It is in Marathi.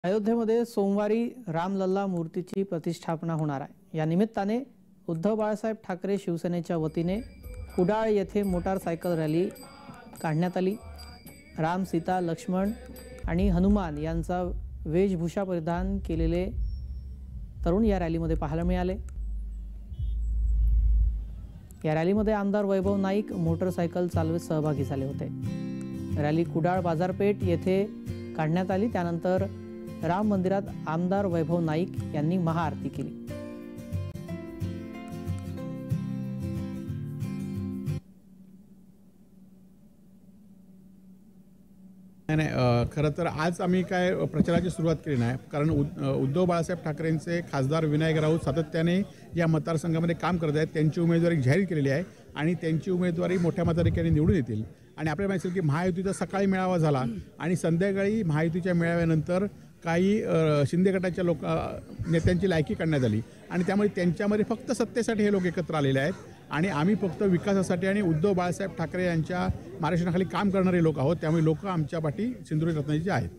अयोध्येमध्ये सोमवारी रामलल्ला मूर्तीची प्रतिष्ठापना होणार आहे। या निमित्ताने उद्धव बाळासाहेब ठाकरे शिवसेनेच्या वतीने कुडाळ येथे मोटारसायकल रॅली काढण्यात आली। राम, सीता, लक्ष्मण आणि हनुमान यांचा वेशभूषा परिधान केलेले तरुण या रॅलीमध्ये पाहायला मिळाले। या रॅलीमध्ये आमदार वैभव नाईक मोटारसायकल चालवत सहभागी झाले होते। रॅली कुडाळ बाजारपेठ येथे काढण्यात आली। त्यानंतर राम मंदिरात आमदार वैभव नाईक यांनी महाआरती केली। खरं तर आज आम्ही काय प्रचाराची सुरुवात केली नाही, कारण उद्धव बाळासाहेब ठाकरेंचे खासदार विनायक राऊत सातत्याने या मतदारसंघामध्ये काम करत आहेत। त्यांची उमेदवारी जाहीर केलेली आहे आणि त्यांची उमेदवारी मोठ्या मताधिक्याने निवडून येतील। आणि आपल्याला माहिती असेल की महायुतीचा सकाळी मेळावा झाला आणि संध्याकाळी महायुतीच्या मेळाव्यानंतर काही शिंदे गटाच्या नेत्यांची लायकी काढण्यात आली आणि त्यामुळे त्यांच्यामध्ये फक्त सत्तेसाठी हे लोक एकत्र आलेले आहेत आणि आम्ही फक्त विकासासाठी आणि उद्धव बाळासाहेब ठाकरे यांच्या मार्गदर्शनाखाली काम करणारे लोक आहोत। त्यामुळे लोक आमच्या पाठी सिंधुदुर्ग रत्नागिरीचे आहेत।